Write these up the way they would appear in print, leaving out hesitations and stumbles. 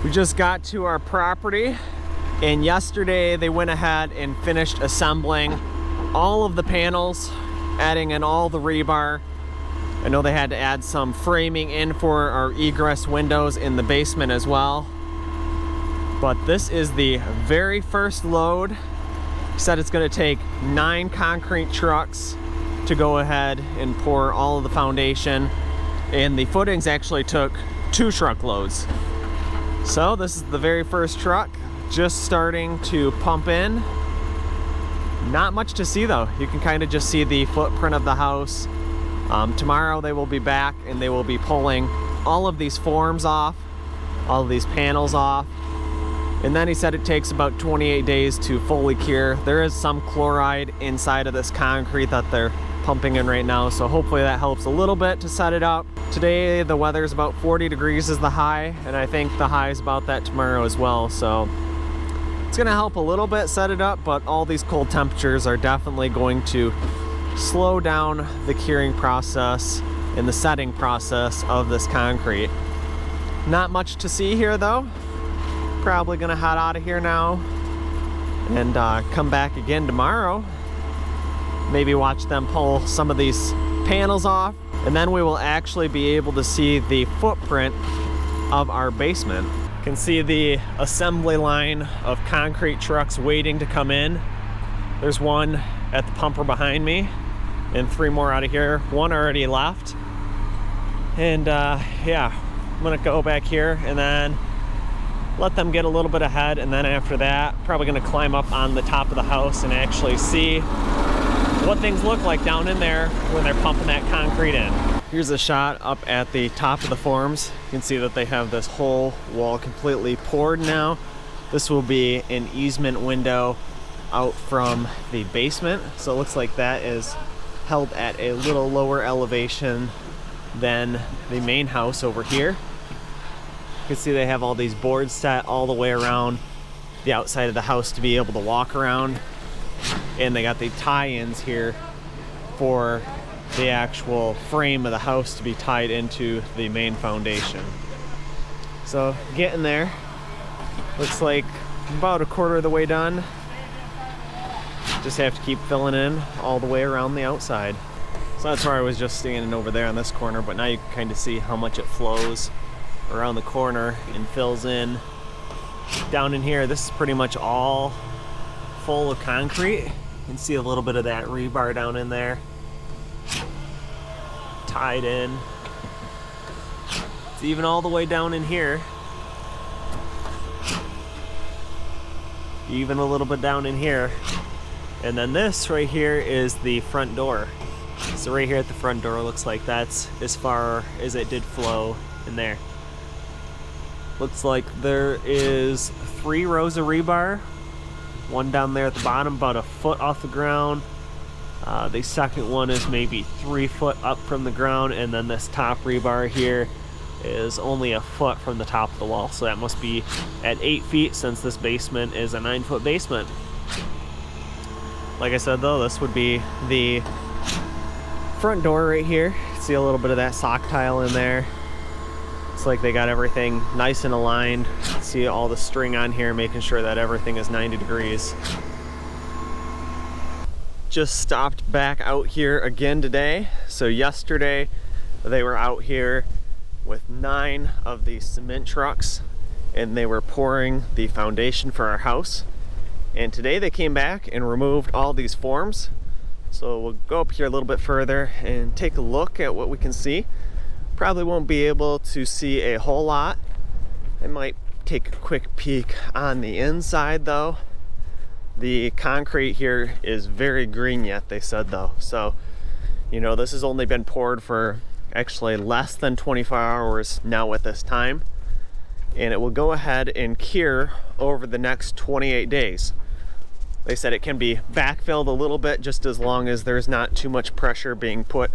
We just got to our property, and yesterday they went ahead and finished assembling all of the panels, adding in all the rebar. I know they had to add some framing in for our egress windows in the basement as well. But this is the very first load. He said it's going to take 9 concrete trucks to go ahead and pour all of the foundation, and the footings actually took 2 truckloads. So this is the very first truck, just starting to pump in. Not much to see though. You can kind of just see the footprint of the house. Tomorrow they will be back and they will be pulling all of these forms off, all of these panels off. And then he said it takes about 28 days to fully cure. There is some chloride inside of this concrete that they're pumping in right now, so hopefully that helps a little bit to set it up. Today the weather is about 40 degrees is the high, and I think the high is about that tomorrow as well, so it's gonna help a little bit set it up, but all these cold temperatures are definitely going to slow down the curing process and the setting process of this concrete. Not much to see here though. Probably gonna head out of here now and come back again tomorrow. Maybe watch them pull some of these panels off, and then we will actually be able to see the footprint of our basement. You can see the assembly line of concrete trucks waiting to come in. There's one at the pumper behind me and 3 more out of here. 1 already left. And yeah, I'm gonna go back here and then let them get a little bit ahead, and then after that, probably gonna climb up on the top of the house and actually see what things look like down in there when they're pumping that concrete in. Here's a shot up at the top of the forms. You can see that they have this whole wall completely poured now. This will be an easement window out from the basement. So it looks like that is held at a little lower elevation than the main house over here. You can see they have all these boards set all the way around the outside of the house to be able to walk around. And they got the tie-ins here for the actual frame of the house to be tied into the main foundation. So getting there. Looks like about a quarter of the way done. Just have to keep filling in all the way around the outside. So that's where I was just standing over there on this corner, but now you can kind of see how much it flows around the corner and fills in. Down in here, this is pretty much all full of concrete. You can see a little bit of that rebar down in there, tied in. It's even all the way down in here. Even a little bit down in here. And then this right here is the front door. So right here at the front door, looks like that's as far as it did flow in there. Looks like there is 3 rows of rebar. One down there at the bottom, about a foot off the ground. The second one is maybe 3 foot up from the ground, and then this top rebar here is only a foot from the top of the wall. So that must be at 8 feet, since this basement is a 9-foot basement. Like I said though, this would be the front door right here. You can see a little bit of that sock tile in there. It's like they got everything nice and aligned. See all the string on here, making sure that everything is 90 degrees. Just stopped back out here again today. So yesterday they were out here with 9 of these cement trucks, and they were pouring the foundation for our house. And today they came back and removed all these forms. So we'll go up here a little bit further and take a look at what we can see. Probably won't be able to see a whole lot. I might take a quick peek on the inside though. The concrete here is very green yet, they said though. So, you know, this has only been poured for actually less than 24 hours now at this time. And it will go ahead and cure over the next 28 days. They said it can be backfilled a little bit, just as long as there's not too much pressure being put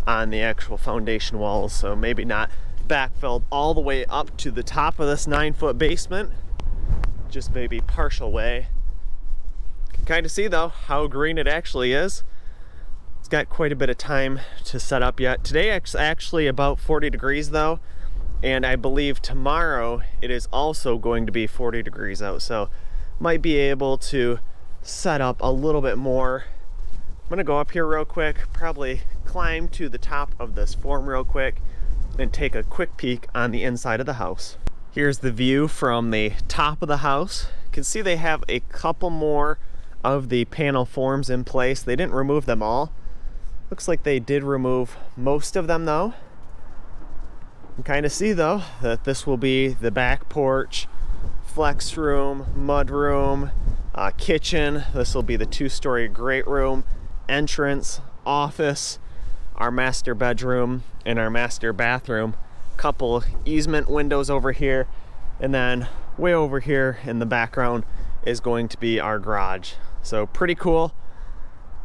on the actual foundation walls. So maybe not backfilled all the way up to the top of this 9-foot basement, just maybe partial way. You can kind of see though how green it actually is. It's got quite a bit of time to set up yet. Today it's actually about 40 degrees though, And I believe tomorrow it is also going to be 40 degrees out, so might be able to set up a little bit more. I'm gonna go up here real quick, probably climb to the top of this form real quick and take a quick peek on the inside of the house. Here's the view from the top of the house. You can see they have a couple more of the panel forms in place. They didn't remove them all. Looks like they did remove most of them though. You can kind of see though that this will be the back porch, flex room, mud room, kitchen. This will be the 2-story great room, entrance, office, our master bedroom, and our master bathroom. Couple easement windows over here, and then way over here in the background is going to be our garage. So pretty cool.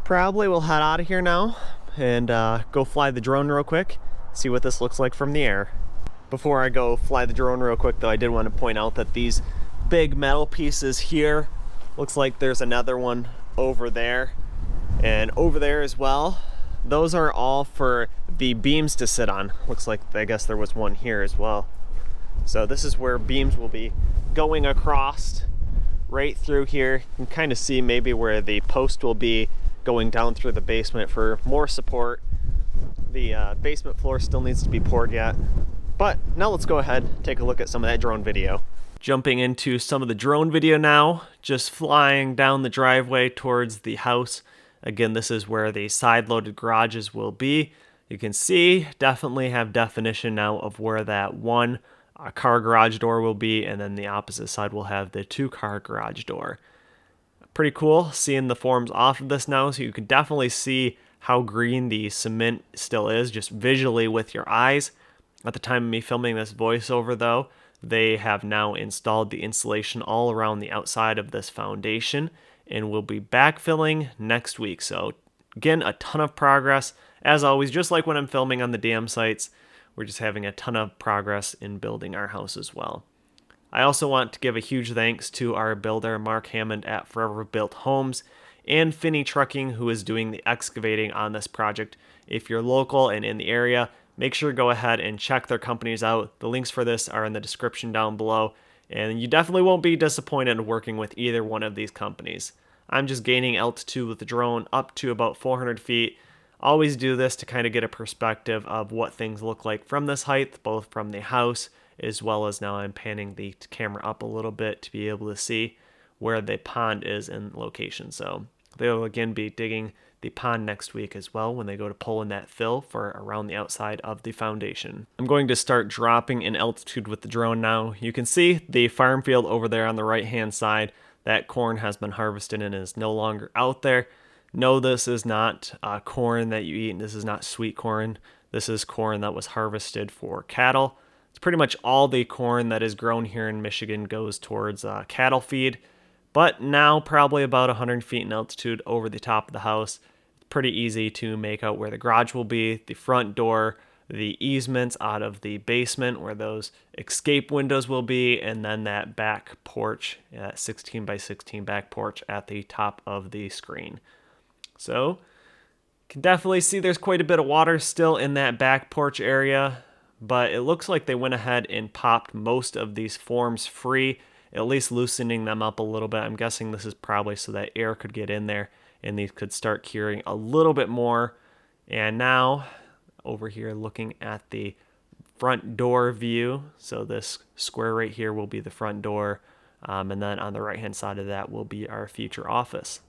Probably we'll head out of here now and go fly the drone real quick, see what this looks like from the air. Before I go fly the drone real quick though, I did want to point out that these big metal pieces here, looks like there's another one over there and over there as well. Those are all for the beams to sit on. Looks like, I guess there was one here as well. So this is where beams will be going across right through here. You can kind of see maybe where the post will be going down through the basement for more support. The basement floor still needs to be poured yet. But now let's go ahead and take a look at some of that drone video. Jumping into some of the drone video now, just flying down the driveway towards the house. Again, this is where the side-loaded garages will be. You can see, definitely have definition now of where that one car garage door will be, and then the opposite side will have the 2-car garage door. Pretty cool seeing the forms off of this now, so you can definitely see how green the cement still is, just visually with your eyes. At the time of me filming this voiceover though, they have now installed the insulation all around the outside of this foundation, and we'll be backfilling next week. So again, a ton of progress. As always, just like when I'm filming on the dam sites, we're just having a ton of progress in building our house as well. I also want to give a huge thanks to our builder, Mark Hammond at Forever Built Homes, and Finney Trucking, who is doing the excavating on this project. If you're local and in the area, make sure to go ahead and check their companies out. The links for this are in the description down below, and you definitely won't be disappointed working with either one of these companies. I'm just gaining altitude with the drone up to about 400 feet. Always do this to kind of get a perspective of what things look like from this height, both from the house as well as now I'm panning the camera up a little bit to be able to see where the pond is in location. So they'll again be digging the pond next week as well when they go to pull in that fill for around the outside of the foundation. I'm going to start dropping in altitude with the drone now. You can see the farm field over there on the right hand side. That corn has been harvested and is no longer out there. No, this is not corn that you eat. This is not sweet corn. This is corn that was harvested for cattle. It's pretty much all the corn that is grown here in Michigan goes towards cattle feed. But now probably about 100 feet in altitude over the top of the house. It's pretty easy to make out where the garage will be, the front door, the easements out of the basement where those escape windows will be, and then that back porch, 16 by 16 back porch at the top of the screen. So, can definitely see there's quite a bit of water still in that back porch area, but it looks like they went ahead and popped most of these forms free, at least loosening them up a little bit. I'm guessing this is probably so that air could get in there and these could start curing a little bit more. And now, over here looking at the front door view, so this square right here will be the front door, and then on the right hand side of that will be our future office.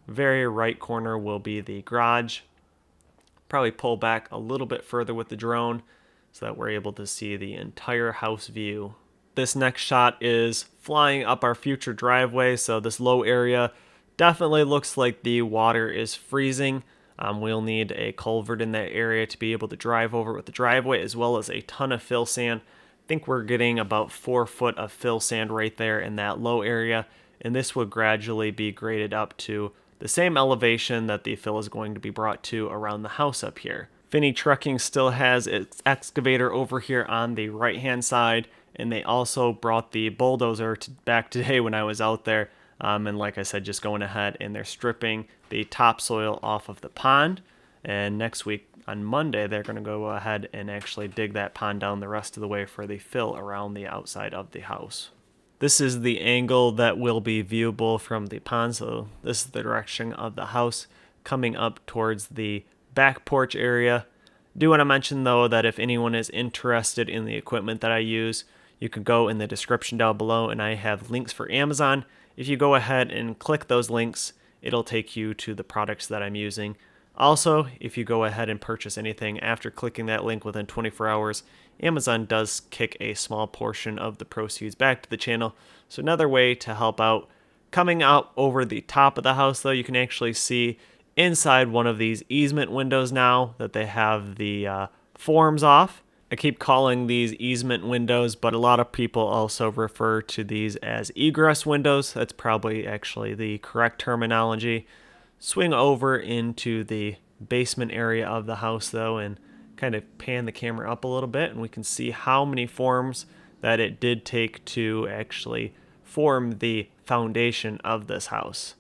Very right corner will be the garage. Probably pull back a little bit further with the drone so that we're able to see the entire house view. This next shot is flying up our future driveway, so this low area definitely looks like the water is freezing. We'll need a culvert in that area to be able to drive over with the driveway, as well as a ton of fill sand. I think we're getting about 4 foot of fill sand right there in that low area, and this will gradually be graded up to the same elevation that the fill is going to be brought to around the house up here. Finney Trucking still has its excavator over here on the right hand side, and they also brought the bulldozer back today when I was out there. And like I said, just going ahead and they're stripping the topsoil off of the pond. And next week, on Monday they're going to go ahead and actually dig that pond down the rest of the way for the fill around the outside of the house. This is the angle that will be viewable from the pond, so this is the direction of the house coming up towards the back porch area. Do want to mention though that if anyone is interested in the equipment that I use, you can go in the description down below and I have links for Amazon. If you go ahead and click those links, it'll take you to the products that I'm using. Also, if you go ahead and purchase anything after clicking that link within 24 hours, Amazon does kick a small portion of the proceeds back to the channel. So another way to help out. Coming out over the top of the house though, you can actually see inside one of these easement windows now that they have the forms off. I keep calling these easement windows, but a lot of people also refer to these as egress windows. That's probably actually the correct terminology. Swing over into the basement area of the house though and kind of pan the camera up a little bit, and we can see how many forms that it did take to actually form the foundation of this house.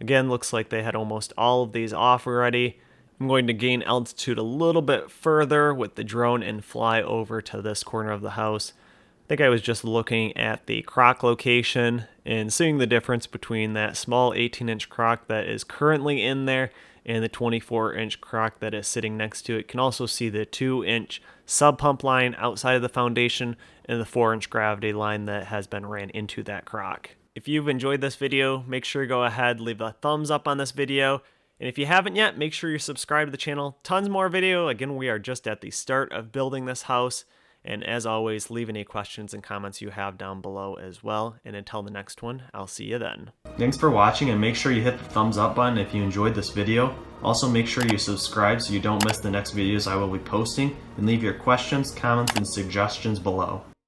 Again, looks like they had almost all of these off already. I'm going to gain altitude a little bit further with the drone and fly over to this corner of the house. I think I was just looking at the crock location and seeing the difference between that small 18-inch crock that is currently in there and the 24-inch crock that is sitting next to it. You can also see the 2-inch sub pump line outside of the foundation and the 4-inch gravity line that has been ran into that crock. If you've enjoyed this video, make sure you go ahead, leave a thumbs up on this video. And if you haven't yet, make sure you're subscribed to the channel. Tons more video. Again, we are just at the start of building this house. And as always, leave any questions and comments you have down below as well. And until the next one, I'll see you then. Thanks for watching, and make sure you hit the thumbs up button if you enjoyed this video. Also, make sure you subscribe so you don't miss the next videos I will be posting. And leave your questions, comments, and suggestions below.